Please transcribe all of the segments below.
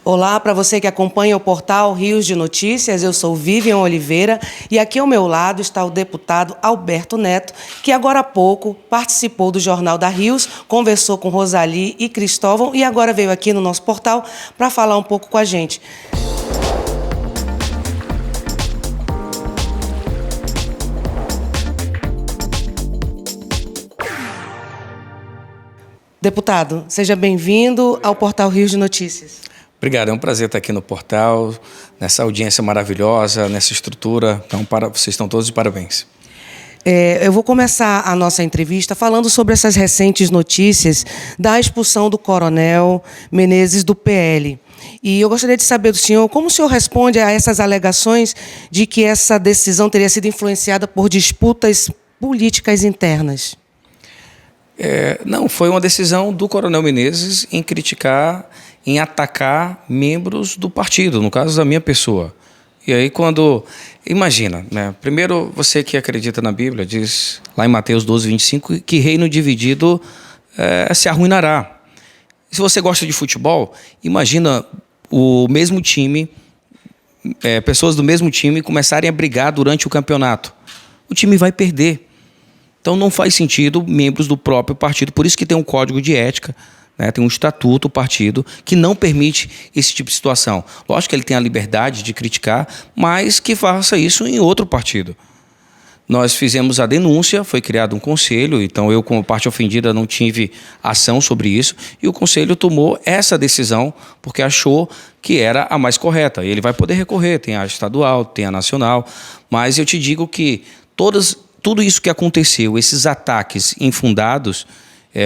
Olá para você que acompanha o portal Rios de Notícias, eu sou Vivian Oliveira e aqui ao meu lado está o deputado Alberto Neto, que agora há pouco participou do Jornal da Rios, conversou com Rosali e Cristóvão e agora veio aqui no nosso portal para falar um pouco com a gente. Deputado, seja bem-vindo ao portal Rios de Notícias. Obrigado, é um prazer estar aqui no portal, nessa audiência maravilhosa, nessa estrutura. Então, vocês estão todos de parabéns. Eu vou começar a nossa entrevista falando sobre essas recentes notícias da expulsão do Coronel Menezes do PL. E eu gostaria de saber do senhor como o senhor responde a essas alegações de que essa decisão teria sido influenciada por disputas políticas internas. Não, foi uma decisão do Coronel Menezes em criticar, em atacar membros do partido, no caso da minha pessoa. E aí imagina, né? Primeiro, você que acredita na Bíblia, diz lá em Mateus 12, 25, que reino dividido se arruinará. Se você gosta de futebol, imagina o mesmo time, pessoas do mesmo time começarem a brigar durante o campeonato. O time vai perder. Então não faz sentido membros do próprio partido, por isso que tem um código de ética, né, tem um estatuto, o partido, que não permite esse tipo de situação. Lógico que ele tem a liberdade de criticar, mas que faça isso em outro partido. Nós fizemos a denúncia, foi criado um conselho, então eu, como parte ofendida, não tive ação sobre isso, e o conselho tomou essa decisão porque achou que era a mais correta. Ele vai poder recorrer, tem a estadual, tem a nacional, mas eu te digo que tudo isso que aconteceu, esses ataques infundados,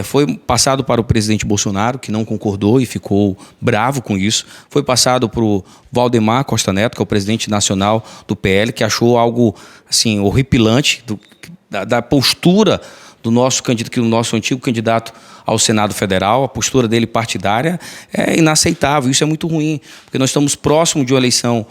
foi passado para o presidente Bolsonaro, que não concordou e ficou bravo com isso. Foi passado para o Valdemar Costa Neto, que é o presidente nacional do PL, que achou algo assim, horripilante da postura do nosso antigo candidato ao Senado Federal. A postura dele partidária é inaceitável, isso é muito ruim, porque nós estamos próximos de uma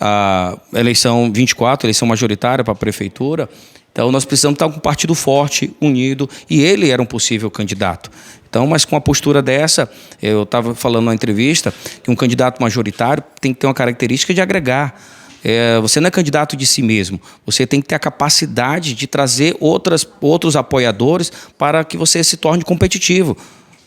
a eleição 24, eleição majoritária para a prefeitura. Então, nós precisamos estar com um partido forte, unido, e ele era um possível candidato. Então, mas com a postura dessa, eu estava falando na entrevista que um candidato majoritário tem que ter uma característica de agregar. Você não é candidato de si mesmo, você tem que ter a capacidade de trazer outros apoiadores para que você se torne competitivo,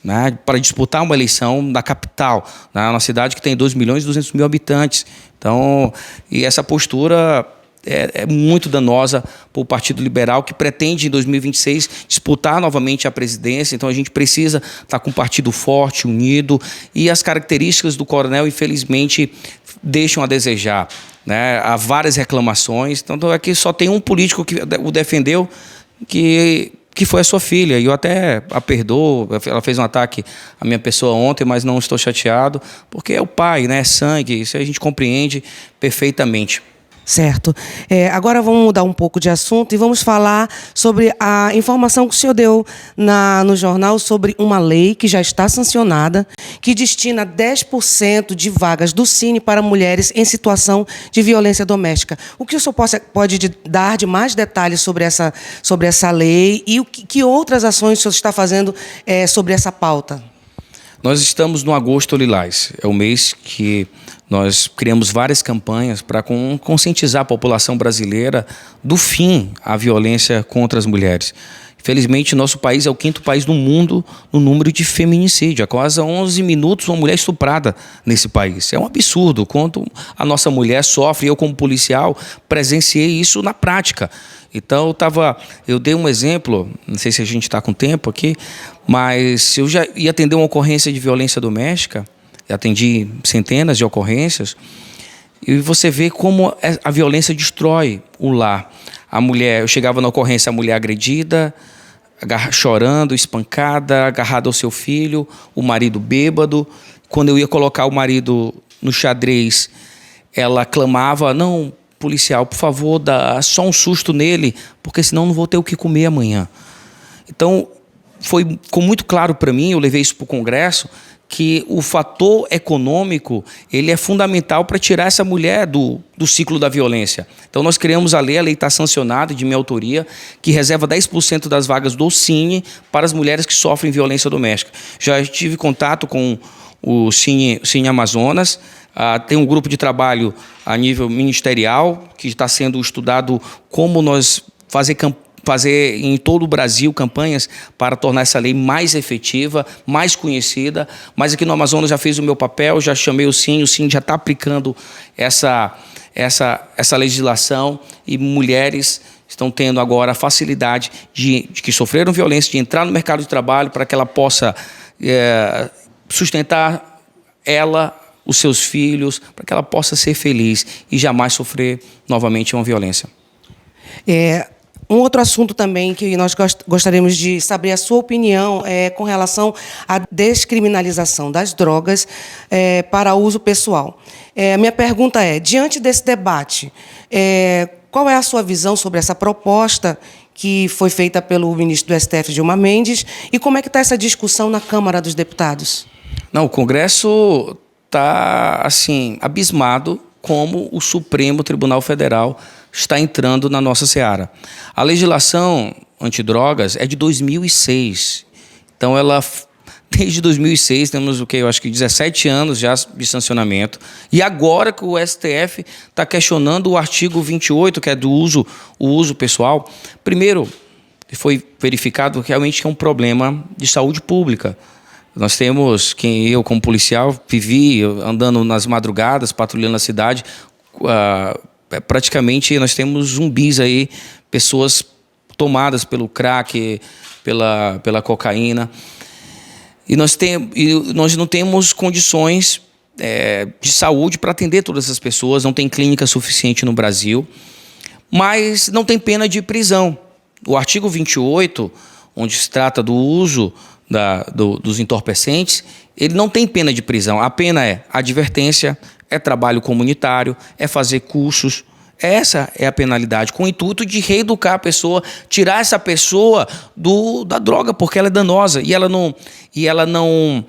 né, para disputar uma eleição na capital, na cidade que tem 2.200.000 habitantes. Então, e essa postura é muito danosa para o Partido Liberal, que pretende, em 2026, disputar novamente a presidência. Então, a gente precisa estar com um partido forte, unido, e as características do coronel, infelizmente, deixam a desejar, né? Há várias reclamações. Então, aqui só tem um político que o defendeu, que foi a sua filha, e eu até a perdoo. Ela fez um ataque à minha pessoa ontem, mas não estou chateado, porque é o pai, né? É sangue, isso a gente compreende perfeitamente. Certo. Agora vamos mudar um pouco de assunto e vamos falar sobre a informação que o senhor deu no jornal sobre uma lei que já está sancionada, que destina 10% de vagas do Cine para mulheres em situação de violência doméstica. O que o senhor pode dar de mais detalhes sobre essa lei e que outras ações o senhor está fazendo sobre essa pauta? Nós estamos no Agosto Lilás, é o mês que nós criamos várias campanhas para conscientizar a população brasileira do fim à violência contra as mulheres. Infelizmente, nosso país é o 5º país do mundo no número de feminicídio. Há quase 11 minutos uma mulher estuprada nesse país. É um absurdo quanto a nossa mulher sofre. Eu, como policial, presenciei isso na prática. Então, eu dei um exemplo, não sei se a gente está com tempo aqui, mas eu já ia atender uma ocorrência de violência doméstica, atendi centenas de ocorrências, e você vê como a violência destrói o lar. A mulher, eu chegava na ocorrência, a mulher agredida, chorando, espancada, agarrada ao seu filho, o marido bêbado. Quando eu ia colocar o marido no xadrez, ela clamava: não, policial, por favor, dá só um susto nele, porque senão não vou ter o que comer amanhã. Então, ficou muito claro para mim, eu levei isso para o Congresso, que o fator econômico ele é fundamental para tirar essa mulher do ciclo da violência. Então nós criamos a lei está sancionada, de minha autoria, que reserva 10% das vagas do Cine para as mulheres que sofrem violência doméstica. Já tive contato com o Cine Amazonas. Tem um grupo de trabalho a nível ministerial que está sendo estudado como nós fazer em todo o Brasil campanhas para tornar essa lei mais efetiva, mais conhecida. Mas aqui no Amazonas já fiz o meu papel, já chamei o Cine já está aplicando essa legislação e mulheres estão tendo agora a facilidade de que sofreram violência, de entrar no mercado de trabalho para que ela possa sustentar ela, os seus filhos, para que ela possa ser feliz e jamais sofrer novamente uma violência. Um outro assunto também que nós gostaríamos de saber a sua opinião é com relação à descriminalização das drogas para uso pessoal. Minha pergunta é, diante desse debate, qual é a sua visão sobre essa proposta que foi feita pelo ministro do STF, Gilmar Mendes, e como é que está essa discussão na Câmara dos Deputados? Não, o Congresso está, assim, abismado como o Supremo Tribunal Federal está entrando na nossa seara. A legislação antidrogas é de 2006. Então, desde 2006, temos eu acho que 17 anos já de sancionamento. E agora que o STF está questionando o artigo 28, que é do uso pessoal. Primeiro, foi verificado realmente que é um problema de saúde pública. Nós temos, eu como policial, vivi andando nas madrugadas, patrulhando a cidade, praticamente nós temos zumbis aí, pessoas tomadas pelo crack, pela cocaína. E nós não temos condições de saúde para atender todas essas pessoas, não tem clínica suficiente no Brasil, mas não tem pena de prisão. O artigo 28, onde se trata do uso dos entorpecentes, ele não tem pena de prisão. A pena é advertência, é trabalho comunitário, é fazer cursos. Essa é a penalidade, com o intuito de reeducar a pessoa, tirar essa pessoa da droga, porque ela é danosa e ela não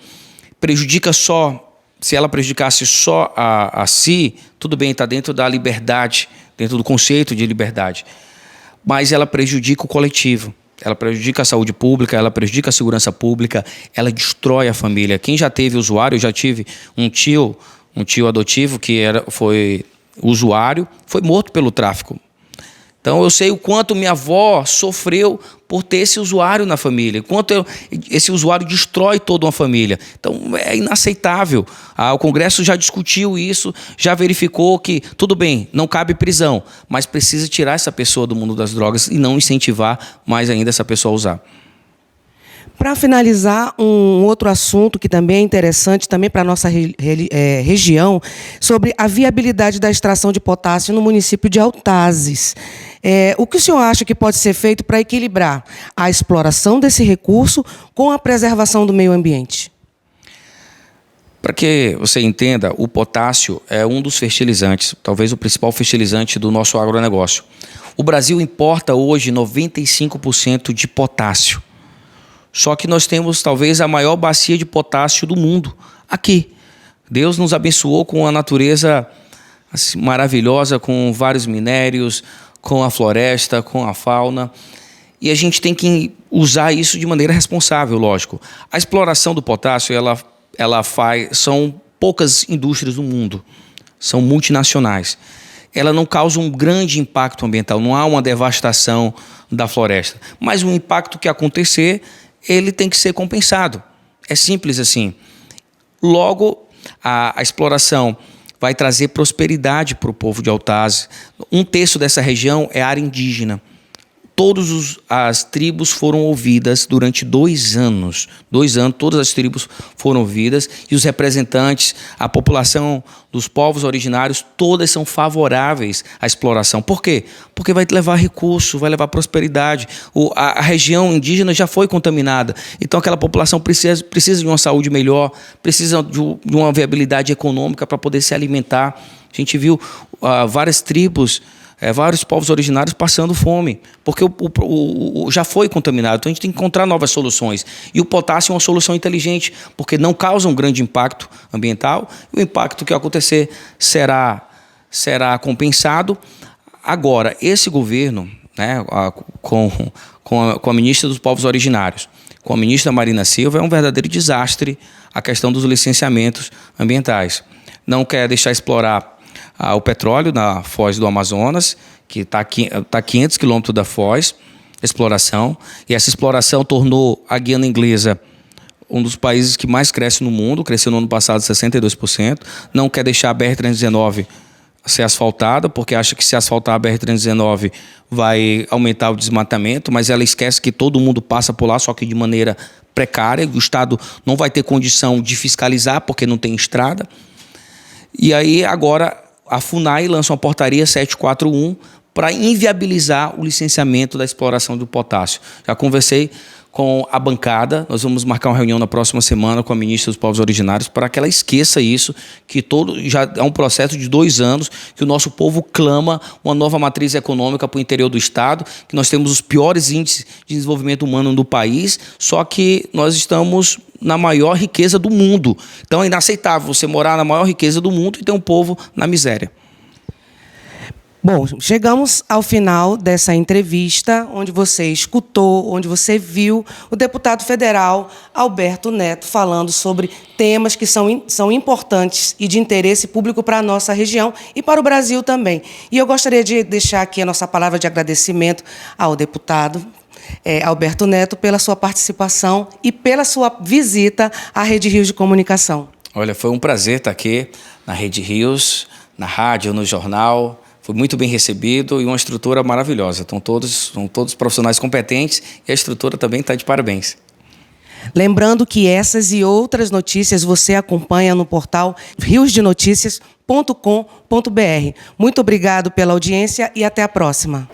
prejudica só. Se ela prejudicasse só a si, tudo bem, está dentro da liberdade, dentro do conceito de liberdade, mas ela prejudica o coletivo. Ela prejudica a saúde pública, ela prejudica a segurança pública, ela destrói a família. Quem já teve usuário, eu já tive um tio adotivo que foi usuário, foi morto pelo tráfico. Então eu sei o quanto minha avó sofreu por ter esse usuário na família, quanto esse usuário destrói toda uma família. Então é inaceitável. O Congresso já discutiu isso, já verificou que, tudo bem, não cabe prisão, mas precisa tirar essa pessoa do mundo das drogas e não incentivar mais ainda essa pessoa a usar. Para finalizar, um outro assunto que também é interessante, também para a nossa região, sobre a viabilidade da extração de potássio no município de Altazes. O que o senhor acha que pode ser feito para equilibrar a exploração desse recurso com a preservação do meio ambiente? Para que você entenda, o potássio é um dos fertilizantes, talvez o principal fertilizante do nosso agronegócio. O Brasil importa hoje 95% de potássio. Só que nós temos talvez a maior bacia de potássio do mundo aqui. Deus nos abençoou com a natureza assim, maravilhosa, com vários minérios, com a floresta, com a fauna. E a gente tem que usar isso de maneira responsável, lógico. A exploração do potássio, são poucas indústrias no mundo, são multinacionais. Ela não causa um grande impacto ambiental, não há uma devastação da floresta. Mas o impacto que acontecer, ele tem que ser compensado. É simples assim. Logo, a exploração vai trazer prosperidade para o povo de Altazes. 1/3 dessa região é área indígena. Todas as tribos foram ouvidas durante 2 anos. 2 anos, todas as tribos foram ouvidas e os representantes, a população dos povos originários, todas são favoráveis à exploração. Por quê? Porque vai levar recurso, vai levar prosperidade. A região indígena já foi contaminada, então aquela população precisa de uma saúde melhor, precisa de uma viabilidade econômica para poder se alimentar. A gente viu várias tribos, vários povos originários passando fome, porque já foi contaminado. Então a gente tem que encontrar novas soluções. E o potássio é uma solução inteligente, porque não causa um grande impacto ambiental. O impacto que acontecer será compensado. Agora, esse governo, né, com a ministra dos povos originários, com a ministra Marina Silva, é um verdadeiro desastre a questão dos licenciamentos ambientais. Não quer deixar explorar o petróleo na foz do Amazonas, que está a 500 quilômetros da foz, exploração, e essa exploração tornou a Guiana Inglesa um dos países que mais cresce no mundo, cresceu no ano passado 62%, não quer deixar a BR-319 ser asfaltada, porque acha que se asfaltar a BR-319 vai aumentar o desmatamento, mas ela esquece que todo mundo passa por lá, só que de maneira precária, o Estado não vai ter condição de fiscalizar, porque não tem estrada. E aí agora a FUNAI lança uma portaria 741 para inviabilizar o licenciamento da exploração do potássio. Já conversei com a bancada, nós vamos marcar uma reunião na próxima semana com a ministra dos Povos Originários para que ela esqueça isso, que já é um processo de 2 anos que o nosso povo clama uma nova matriz econômica para o interior do estado, que nós temos os piores índices de desenvolvimento humano do país, só que nós estamos na maior riqueza do mundo. Então é inaceitável você morar na maior riqueza do mundo e ter um povo na miséria. Bom, chegamos ao final dessa entrevista, onde você escutou, onde você viu o deputado federal Alberto Neto falando sobre temas que são importantes e de interesse público para a nossa região e para o Brasil também. E eu gostaria de deixar aqui a nossa palavra de agradecimento ao deputado Alberto Neto pela sua participação e pela sua visita à Rede Rios de Comunicação. Olha, foi um prazer estar aqui na Rede Rios, na rádio, no jornal. Foi muito bem recebido e uma estrutura maravilhosa. São todos profissionais competentes e a estrutura também está de parabéns. Lembrando que essas e outras notícias você acompanha no portal riosdenoticias.com.br. Muito obrigado pela audiência e até a próxima.